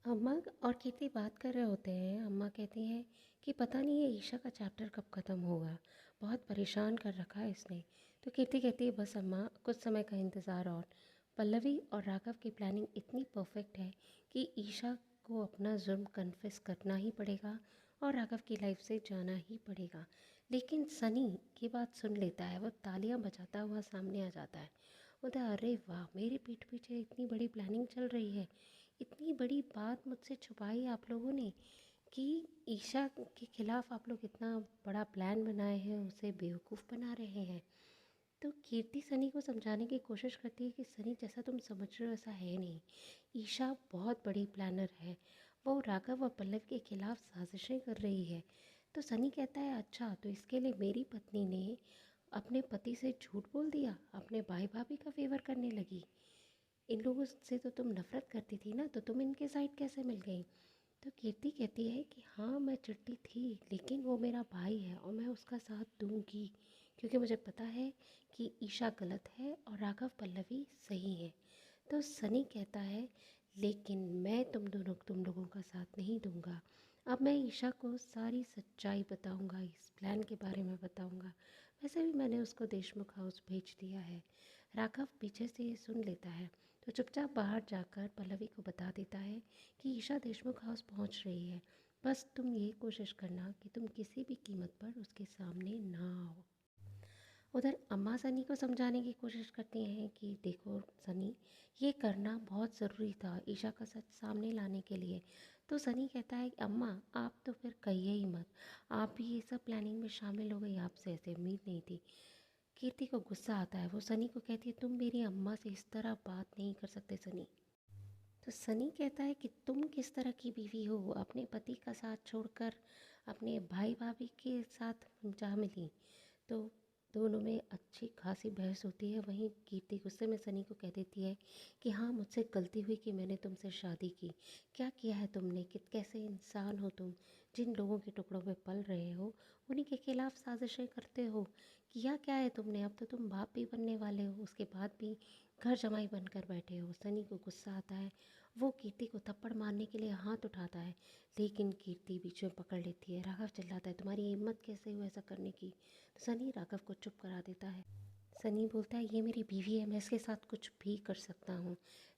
अम्मा और कीर्ति बात कर रहे होते हैं। अम्मा कहती हैं कि पता नहीं ये ईशा का चैप्टर कब ख़त्म होगा, बहुत परेशान कर रखा है इसने। तो कीर्ति कहती है बस अम्मा, कुछ समय का इंतज़ार और। पल्लवी और राघव की प्लानिंग इतनी परफेक्ट है कि ईशा को अपना जुर्म कन्फेस करना ही पड़ेगा और राघव की लाइफ से जाना ही पड़ेगा। लेकिन सनी की बात सुन लेता है, वो तालियां बजाता हुआ सामने आ जाता है। बोलता है अरे वाह, मेरे पीठ पीछे इतनी बड़ी प्लानिंग चल रही है, इतनी बड़ी बात मुझसे छुपाई आप लोगों ने कि ईशा के खिलाफ आप लोग इतना बड़ा प्लान बनाए हैं, उसे बेवकूफ़ बना रहे हैं। तो कीर्ति सनी को समझाने की कोशिश करती है कि सनी जैसा तुम समझ रहे हो ऐसा है नहीं, ईशा बहुत बड़ी प्लानर है, वो राघव और पल्लव के खिलाफ साजिशें कर रही है। तो सनी कहता है अच्छा, तो इसके लिए मेरी पत्नी ने अपने पति से झूठ बोल दिया, अपने भाई भाभी का फेवर करने लगी। इन लोगों से तो तुम नफ़रत करती थी ना, तो तुम इनके साइड कैसे मिल गई? तो कीर्ति कहती है कि हाँ मैं चिढ़ती थी, लेकिन वो मेरा भाई है और मैं उसका साथ दूंगी, क्योंकि मुझे पता है कि ईशा गलत है और राघव पल्लवी सही है। तो सनी कहता है लेकिन मैं तुम लोगों का साथ नहीं दूंगा। अब मैं ईशा को सारी सच्चाई बताऊंगा, इस प्लान के बारे में बताऊंगा। वैसे भी मैंने उसको देशमुख हाउस भेज दिया है। राघव पीछे से ये सुन लेता है तो चुपचाप बाहर जाकर पल्लवी को बता देता है कि ईशा देशमुख हाउस पहुंच रही है, बस तुम ये कोशिश करना कि तुम किसी भी कीमत पर उसके सामने ना आओ। उधर अम्मा सनी को समझाने की कोशिश करती हैं कि देखो सनी, ये करना बहुत ज़रूरी था ईशा का सच सामने लाने के लिए। तो सनी कहता है कि अम्मा आप तो फिर कहिए ही मत, आप भी ये सब प्लानिंग में शामिल हो गई, आपसे ऐसे उम्मीद नहीं थी। कीर्ति को गुस्सा आता है, वो सनी को कहती है तुम मेरी अम्मा से इस तरह बात नहीं कर सकते सनी। तो सनी कहता है कि तुम किस तरह की बीवी हो, अपने पति का साथ छोड़कर अपने भाई भाभी के साथ जा मिली। तो दोनों में अच्छी खासी बहस होती है। वहीं कीर्ति गुस्से में सनी को कह देती है कि हाँ मुझसे गलती हुई कि मैंने तुमसे शादी की। क्या किया है तुमने, कि कैसे इंसान हो तुम, जिन लोगों के टुकड़ों में पल रहे हो उन्हीं के खिलाफ साजिशें करते हो। किया क्या है तुमने, अब तो तुम बाप भी बनने वाले हो, उसके बाद भी घर जमाई बनकर बैठे हो। सनी को गुस्सा आता है, वो कीर्ति को थप्पड़ मारने के लिए हाथ उठाता है, लेकिन कीर्ति बीच में पकड़ लेती है। राघव चिल्लाता है तुम्हारी हिम्मत कैसे हुई ऐसा करने की। तो सनी राघव को चुप करा देता है। सनी बोलता है ये मेरी बीवी है, मैं इसके साथ कुछ भी कर सकता हूँ।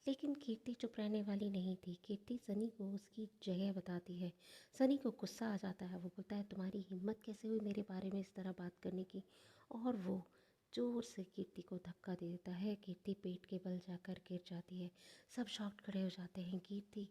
लेकिन कीर्ति चुप रहने वाली नहीं थी। कीर्ति सनी को उसकी जगह बताती है। सनी को गुस्सा आ जाता है, वो बोलता है तुम्हारी हिम्मत कैसे हुई मेरे बारे में इस तरह बात करने की। और वो जोर से कीर्ति को धक्का दे देता है। कीर्ति पेट के बल जाकर गिर जाती है। सब शॉक्ड खड़े हो जाते हैं। कीर्ति